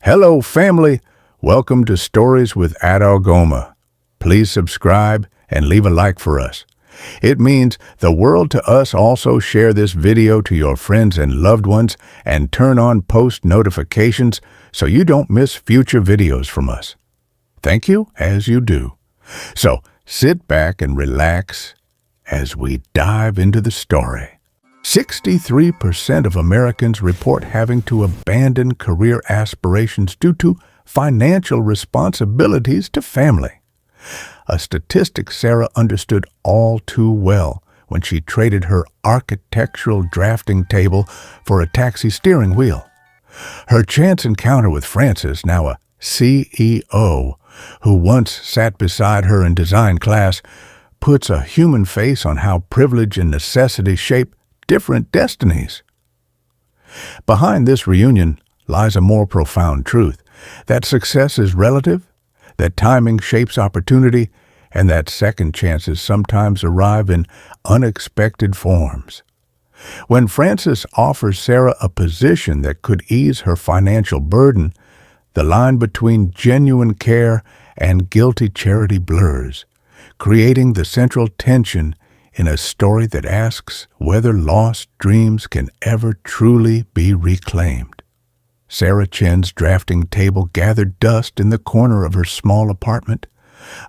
Hello, family. Welcome to Stories with Adaugoma. Please subscribe and leave a like for us. It means the world to us. Also share this video to your friends and loved ones and turn on post notifications so you don't miss future videos from us. Thank you as you do. So sit back and relax as we dive into the story. 63% of Americans report having to abandon career aspirations due to financial responsibilities to family. A statistic Sarah understood all too well when she traded her architectural drafting table for a taxi steering wheel. Her chance encounter with Francis, now a CEO, who once sat beside her in design class, puts a human face on how privilege and necessity shape different destinies. Behind this reunion lies a more profound truth, that success is relative, that timing shapes opportunity, and that second chances sometimes arrive in unexpected forms. When Francis offers Sarah a position that could ease her financial burden, the line between genuine care and guilty charity blurs, creating the central tension in a story that asks whether lost dreams can ever truly be reclaimed. Sarah Chen's drafting table gathered dust in the corner of her small apartment,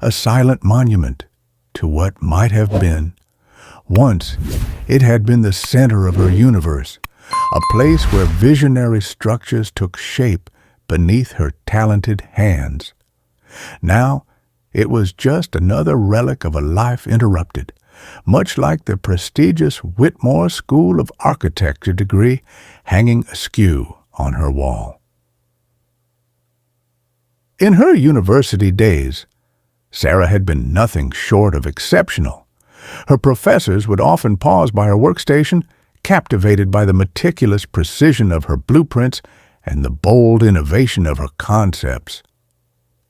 a silent monument to what might have been. Once, it had been the center of her universe, a place where visionary structures took shape beneath her talented hands. Now, it was just another relic of a life interrupted, much like the prestigious Whitmore School of Architecture degree hanging askew on her wall. In her university days, Sarah had been nothing short of exceptional. Her professors would often pause by her workstation, captivated by the meticulous precision of her blueprints and the bold innovation of her concepts.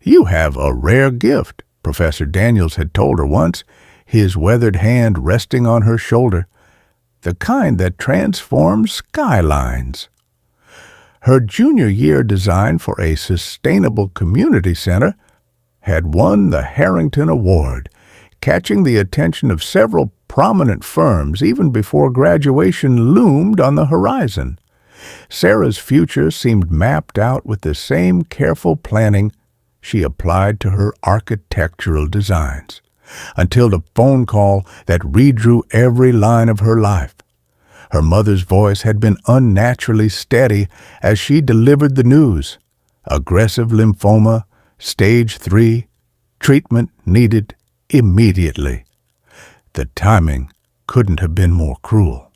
"You have a rare gift," Professor Daniels had told her once, his weathered hand resting on her shoulder, "the kind that transforms skylines." Her junior year design for a sustainable community center had won the Harrington Award, catching the attention of several prominent firms even before graduation loomed on the horizon. Sarah's future seemed mapped out with the same careful planning she applied to her architectural designs, until the phone call that redrew every line of her life. Her mother's voice had been unnaturally steady as she delivered the news. Aggressive lymphoma, stage 3, treatment needed immediately. The timing couldn't have been more cruel.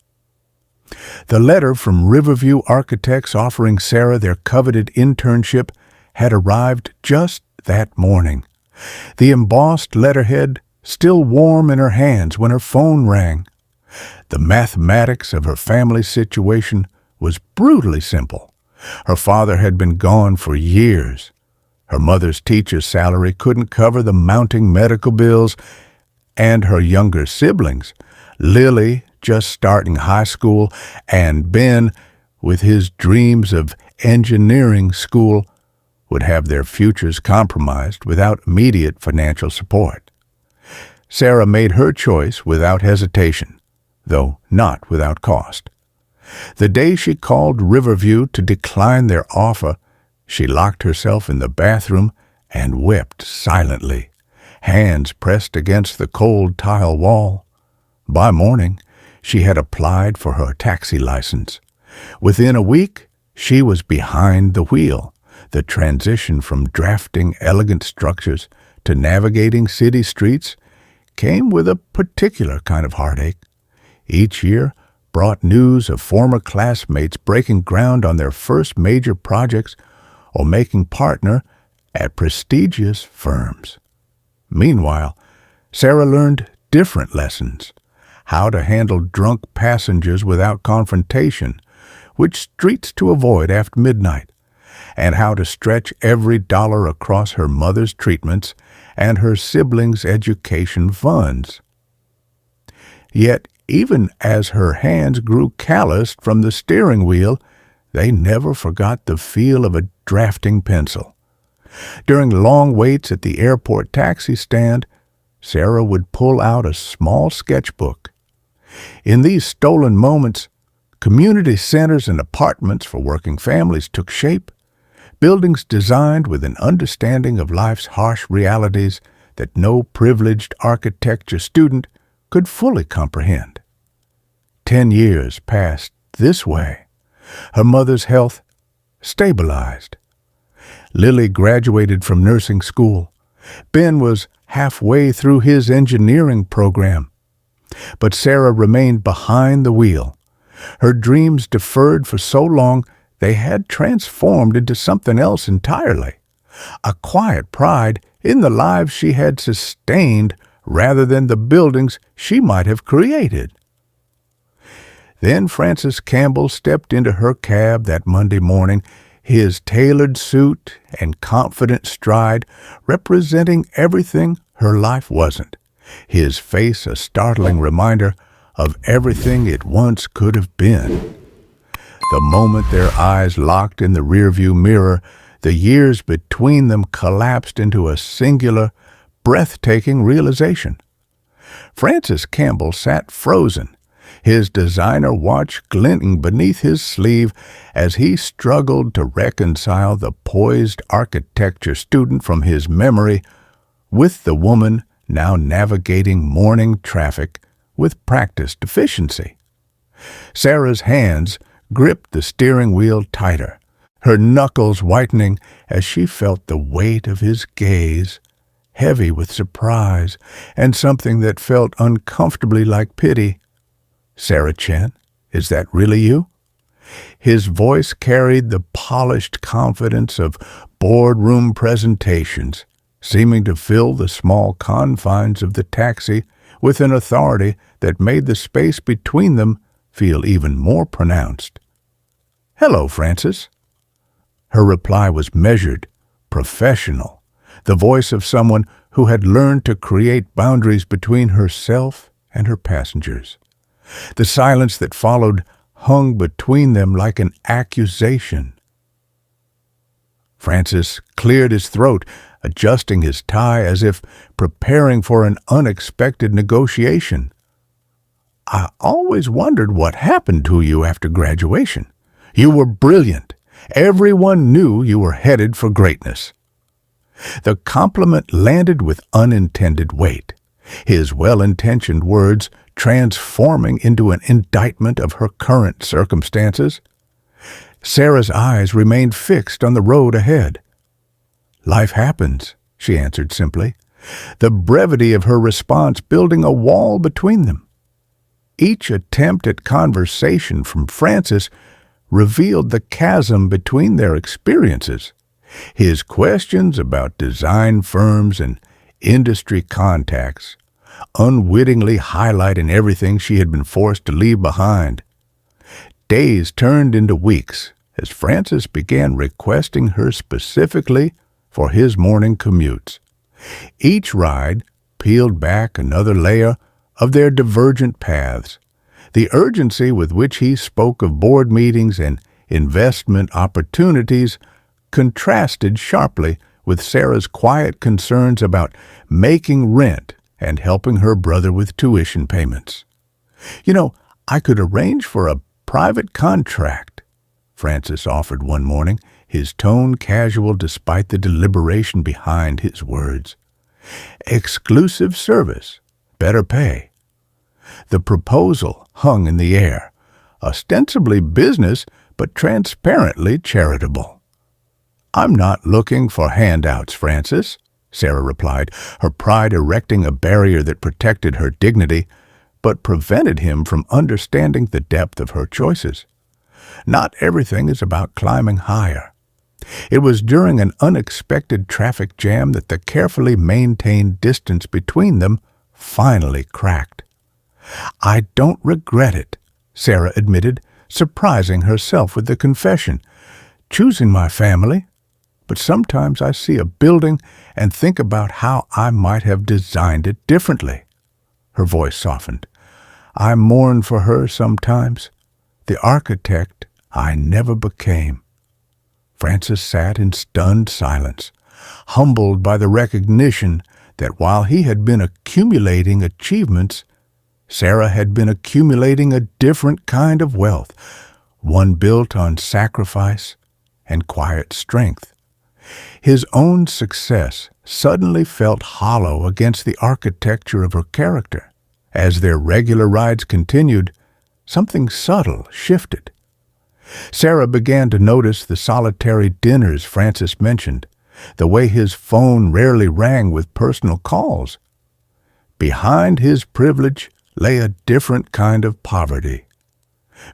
The letter from Riverview Architects offering Sarah their coveted internship had arrived just that morning. The embossed letterhead still warm in her hands when her phone rang. The mathematics of her family situation was brutally simple. Her father had been gone for years. Her mother's teacher's salary couldn't cover the mounting medical bills, and her younger siblings, Lily just starting high school, and Ben, with his dreams of engineering school, would have their futures compromised without immediate financial support. Sarah made her choice without hesitation, though not without cost. The day she called Riverview to decline their offer, she locked herself in the bathroom and wept silently, hands pressed against the cold tile wall. By morning, she had applied for her taxi license. Within a week, she was behind the wheel. The transition from drafting elegant structures to navigating city streets came with a particular kind of heartache. Each year brought news of former classmates breaking ground on their first major projects or making partner at prestigious firms. Meanwhile, Sarah learned different lessons: how to handle drunk passengers without confrontation, which streets to avoid after midnight, and how to stretch every dollar across her mother's treatments and her siblings' education funds. Yet, even as her hands grew calloused from the steering wheel, they never forgot the feel of a drafting pencil. During long waits at the airport taxi stand, Sarah would pull out a small sketchbook. In these stolen moments, community centers and apartments for working families took shape, buildings designed with an understanding of life's harsh realities that no privileged architecture student could fully comprehend. 10 years passed this way. Her mother's health stabilized. Lily graduated from nursing school. Ben was halfway through his engineering program. But Sarah remained behind the wheel. Her dreams deferred for so long they had transformed into something else entirely. A quiet pride in the lives she had sustained rather than the buildings she might have created. Then Francis Campbell stepped into her cab that Monday morning, his tailored suit and confident stride representing everything her life wasn't, his face a startling reminder of everything it once could have been. The moment their eyes locked in the rearview mirror, the years between them collapsed into a singular, breathtaking realization. Francis Campbell sat frozen, his designer watch glinting beneath his sleeve as he struggled to reconcile the poised architecture student from his memory with the woman now navigating morning traffic with practiced efficiency. Sarah's hands gripped the steering wheel tighter, her knuckles whitening as she felt the weight of his gaze, heavy with surprise and something that felt uncomfortably like pity. "Sarah Chen, is that really you?" His voice carried the polished confidence of boardroom presentations, seeming to fill the small confines of the taxi with an authority that made the space between them feel even more pronounced. "Hello, Francis." Her reply was measured, professional, the voice of someone who had learned to create boundaries between herself and her passengers. The silence that followed hung between them like an accusation. Francis cleared his throat, adjusting his tie as if preparing for an unexpected negotiation. "I always wondered what happened to you after graduation. You were brilliant. Everyone knew you were headed for greatness." The compliment landed with unintended weight, his well-intentioned words transforming into an indictment of her current circumstances. Sarah's eyes remained fixed on the road ahead. "Life happens," she answered simply, the brevity of her response building a wall between them. Each attempt at conversation from Francis revealed the chasm between their experiences. His questions about design firms and industry contacts, unwittingly highlighting everything she had been forced to leave behind. Days turned into weeks as Francis began requesting her specifically for his morning commutes. Each ride peeled back another layer of their divergent paths. The urgency with which he spoke of board meetings and investment opportunities contrasted sharply with Sarah's quiet concerns about making rent and helping her brother with tuition payments. "You know, I could arrange for a private contract," Francis offered one morning, his tone casual despite the deliberation behind his words. "Exclusive service, better pay." The proposal hung in the air, ostensibly business but transparently charitable. "I'm not looking for handouts, Francis," Sarah replied, her pride erecting a barrier that protected her dignity, but prevented him from understanding the depth of her choices. Not everything is about climbing higher. It was during an unexpected traffic jam that the carefully maintained distance between them finally cracked. "I don't regret it," Sarah admitted, surprising herself with the confession. "Choosing my family, but sometimes I see a building and think about how I might have designed it differently." Her voice softened. "I mourn for her sometimes, the architect I never became." Francis sat in stunned silence, humbled by the recognition that while he had been accumulating achievements, Sarah had been accumulating a different kind of wealth, one built on sacrifice and quiet strength. His own success suddenly felt hollow against the architecture of her character. As their regular rides continued, something subtle shifted. Sarah began to notice the solitary dinners Francis mentioned, the way his phone rarely rang with personal calls. Behind his privilege lay a different kind of poverty.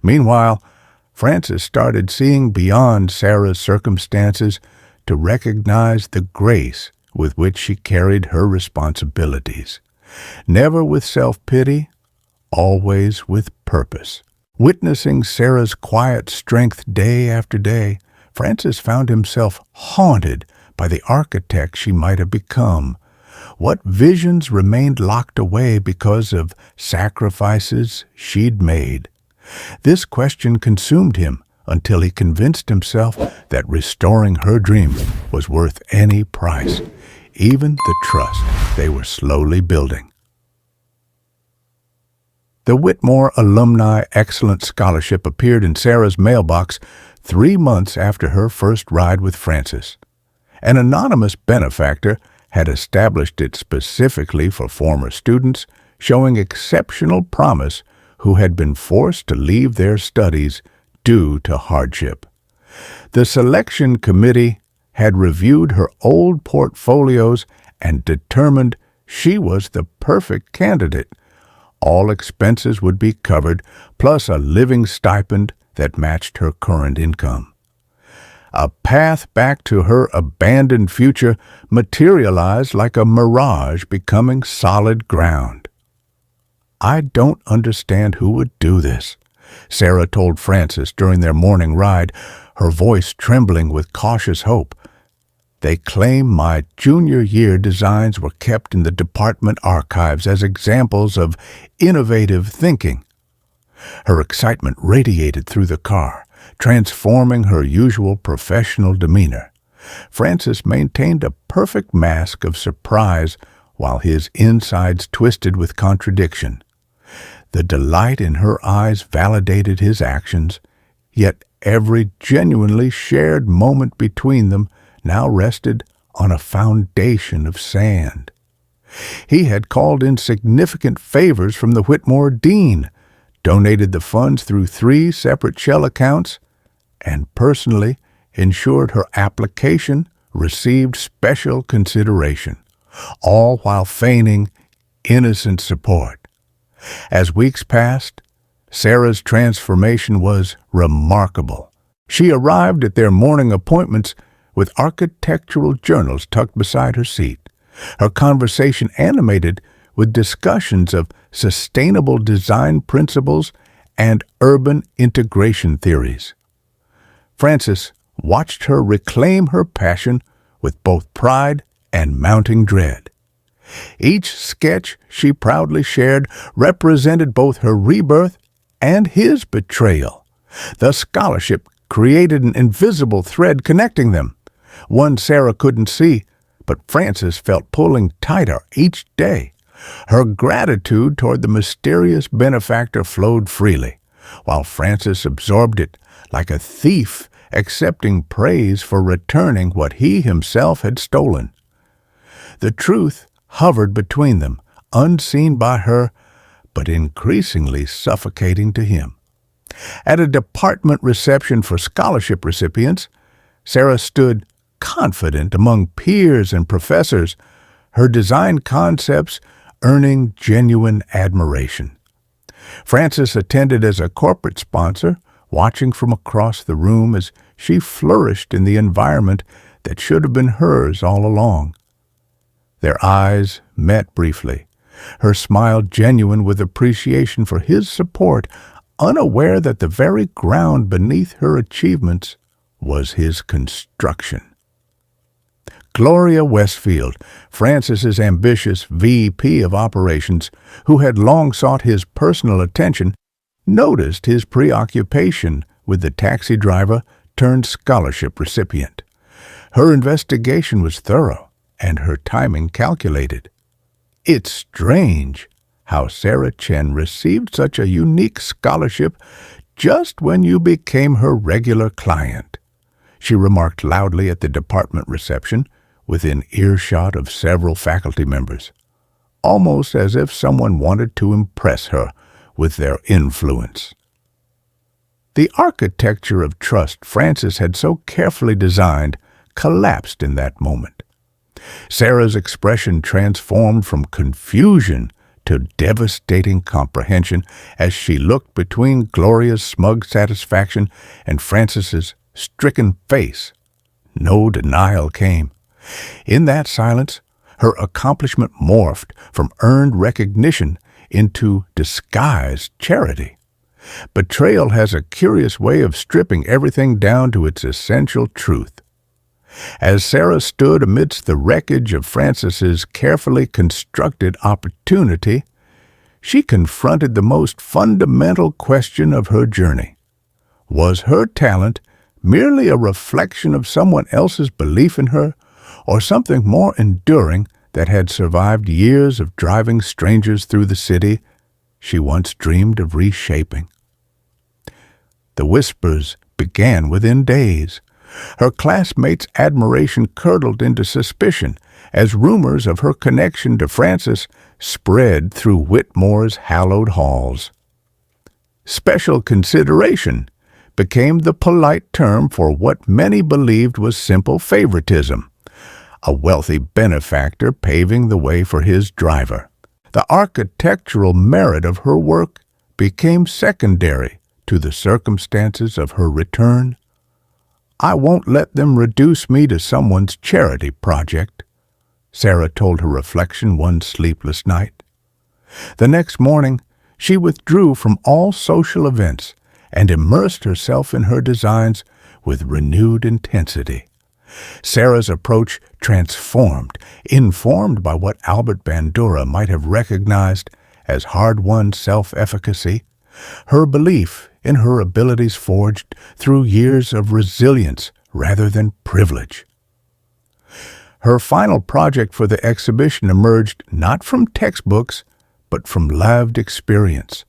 Meanwhile, Francis started seeing beyond Sarah's circumstances to recognize the grace with which she carried her responsibilities, never with self-pity, always with purpose. Witnessing Sarah's quiet strength day after day, Francis found himself haunted by the architect she might have become. What visions remained locked away because of sacrifices she'd made? This question consumed him until he convinced himself that restoring her dream was worth any price, even the trust they were slowly building. The Whitmore Alumni Excellence Scholarship appeared in Sarah's mailbox 3 months after her first ride with Francis. An anonymous benefactor had established it specifically for former students showing exceptional promise who had been forced to leave their studies due to hardship. The selection committee had reviewed her old portfolios and determined she was the perfect candidate. All expenses would be covered, plus a living stipend that matched her current income. A path back to her abandoned future materialized like a mirage becoming solid ground. "I don't understand who would do this," Sarah told Francis during their morning ride, her voice trembling with cautious hope. "They claim my junior year designs were kept in the department archives as examples of innovative thinking." Her excitement radiated through the car, transforming her usual professional demeanor. Francis maintained a perfect mask of surprise while his insides twisted with contradiction. The delight in her eyes validated his actions, yet every genuinely shared moment between them now rested on a foundation of sand. He had called in significant favors from the Whitmore dean, donated the funds through 3 separate shell accounts, and personally ensured her application received special consideration, all while feigning innocent support. As weeks passed, Sarah's transformation was remarkable. She arrived at their morning appointments with architectural journals tucked beside her seat, her conversation animated with discussions of sustainable design principles and urban integration theories. Francis watched her reclaim her passion with both pride and mounting dread. Each sketch she proudly shared represented both her rebirth and his betrayal. The scholarship created an invisible thread connecting them, one Sarah couldn't see, but Francis felt pulling tighter each day. Her gratitude toward the mysterious benefactor flowed freely, while Francis absorbed it like a thief accepting praise for returning what he himself had stolen. The truth hovered between them, unseen by her, but increasingly suffocating to him. At a department reception for scholarship recipients, Sarah stood confident among peers and professors, her design concepts earning genuine admiration. Francis attended as a corporate sponsor, watching from across the room as she flourished in the environment that should have been hers all along. Their eyes met briefly, her smile genuine with appreciation for his support, unaware that the very ground beneath her achievements was his construction. Gloria Westfield, Francis's ambitious VP of operations, who had long sought his personal attention, noticed his preoccupation with the taxi driver scholarship recipient. Her investigation was thorough and her timing calculated. It's strange how Sarah Chen received such a unique scholarship just when you became her regular client, she remarked loudly at the department reception, within earshot of several faculty members, almost as if someone wanted to impress her with their influence. The architecture of trust Frances had so carefully designed collapsed in that moment. Sarah's expression transformed from confusion to devastating comprehension as she looked between Gloria's smug satisfaction and Frances's stricken face. No denial came. In that silence, her accomplishment morphed from earned recognition into disguised charity. Betrayal has a curious way of stripping everything down to its essential truth. As Sarah stood amidst the wreckage of Frances's carefully constructed opportunity, she confronted the most fundamental question of her journey. Was her talent merely a reflection of someone else's belief in her, or something more enduring that had survived years of driving strangers through the city she once dreamed of reshaping? The whispers began within days. Her classmates' admiration curdled into suspicion as rumors of her connection to Frances spread through Whitmore's hallowed halls. Special consideration became the polite term for what many believed was simple favoritism, a wealthy benefactor paving the way for his driver. The architectural merit of her work became secondary to the circumstances of her return. "I won't let them reduce me to someone's charity project," Sarah told her reflection one sleepless night. The next morning, she withdrew from all social events and immersed herself in her designs with renewed intensity. Sarah's approach transformed, informed by what Albert Bandura might have recognized as hard-won self-efficacy, her belief in her abilities forged through years of resilience rather than privilege. Her final project for the exhibition emerged not from textbooks, but from lived experience.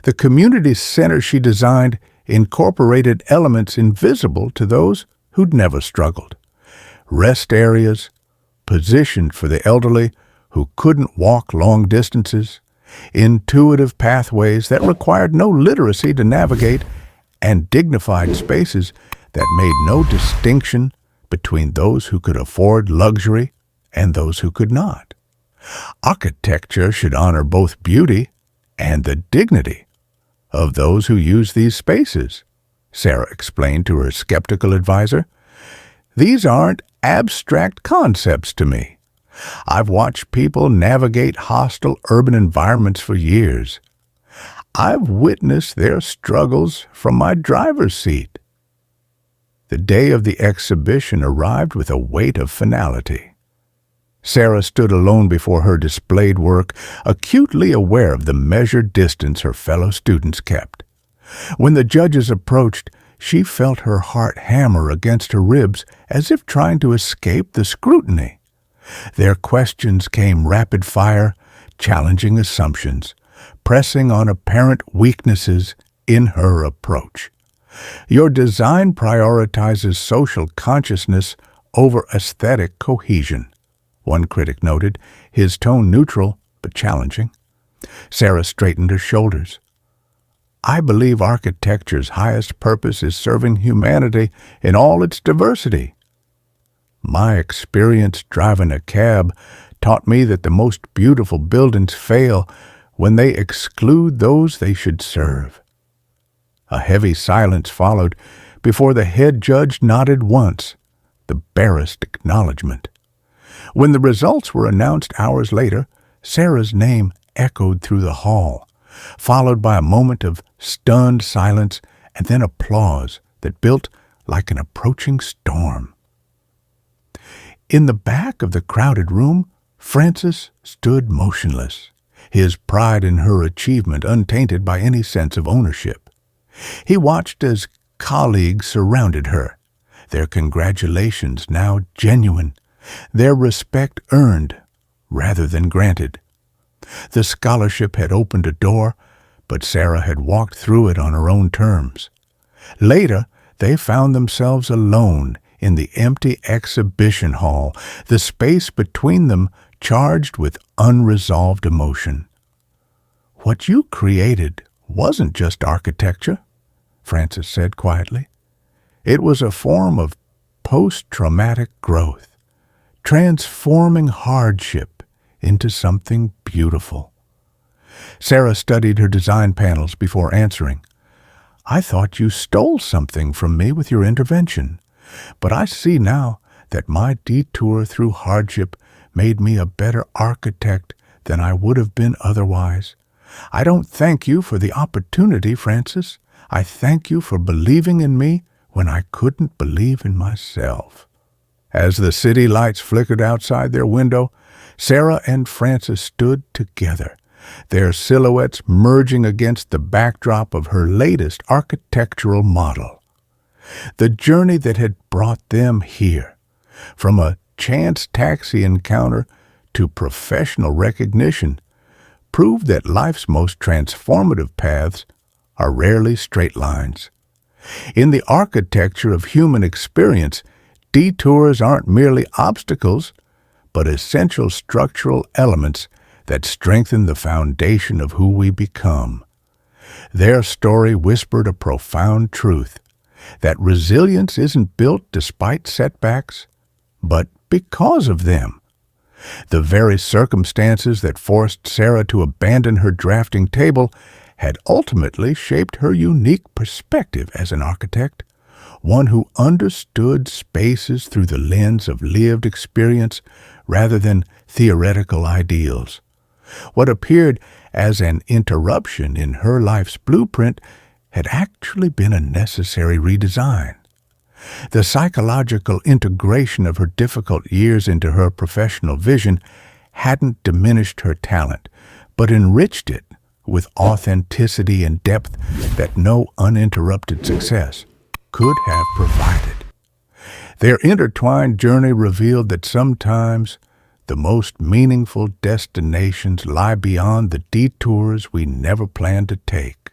The community center she designed incorporated elements invisible to those who'd never struggled. Rest areas, positioned for the elderly who couldn't walk long distances, intuitive pathways that required no literacy to navigate, and dignified spaces that made no distinction between those who could afford luxury and those who could not. Architecture should honor both beauty and the dignity of those who use these spaces, Sarah explained to her skeptical advisor. "These aren't abstract concepts to me. I've watched people navigate hostile urban environments for years. I've witnessed their struggles from my driver's seat." The day of the exhibition arrived with a weight of finality. Sarah stood alone before her displayed work, acutely aware of the measured distance her fellow students kept. When the judges approached, she felt her heart hammer against her ribs as if trying to escape the scrutiny. Their questions came rapid fire, challenging assumptions, pressing on apparent weaknesses in her approach. "Your design prioritizes social consciousness over aesthetic cohesion," one critic noted, his tone neutral but challenging. Sarah straightened her shoulders. "I believe architecture's highest purpose is serving humanity in all its diversity. My experience driving a cab taught me that the most beautiful buildings fail when they exclude those they should serve." A heavy silence followed before the head judge nodded once, the barest acknowledgement. When the results were announced hours later, Sarah's name echoed through the hall, followed by a moment of stunned silence and then applause that built like an approaching storm. In the back of the crowded room, Frances stood motionless, his pride in her achievement untainted by any sense of ownership. He watched as Colleagues surrounded her, their congratulations now genuine, their respect earned rather than granted. The scholarship had opened a door, but Sarah had walked through it on her own terms. Later, they found themselves alone in the empty exhibition hall, the space between them charged with unresolved emotion. "What you created wasn't just architecture," Frances said quietly. "It was a form of post-traumatic growth, transforming hardship into something beautiful." Sarah studied her design panels before answering. "I thought you stole something from me with your intervention, but I see now that my detour through hardship made me a better architect than I would have been otherwise. I don't thank you for the opportunity, Frances. I thank you for believing in me when I couldn't believe in myself." As the city lights flickered outside their window, Sarah and Frances stood together, their silhouettes merging against the backdrop of her latest architectural model. The journey that had brought them here, from a chance taxi encounter to professional recognition, proved that life's most transformative paths are rarely straight lines. In the architecture of human experience, detours aren't merely obstacles, but essential structural elements that strengthen the foundation of who we become. Their story whispered a profound truth, that resilience isn't built despite setbacks, but because of them. The very circumstances that forced Sarah to abandon her drafting table had ultimately shaped her unique perspective as an architect, one who understood spaces through the lens of lived experience rather than theoretical ideals. What appeared as an interruption in her life's blueprint had actually been a necessary redesign. The psychological integration of her difficult years into her professional vision hadn't diminished her talent, but enriched it with authenticity and depth that no uninterrupted success could have provided. Their intertwined journey revealed that sometimes the most meaningful destinations lie beyond the detours we never planned to take.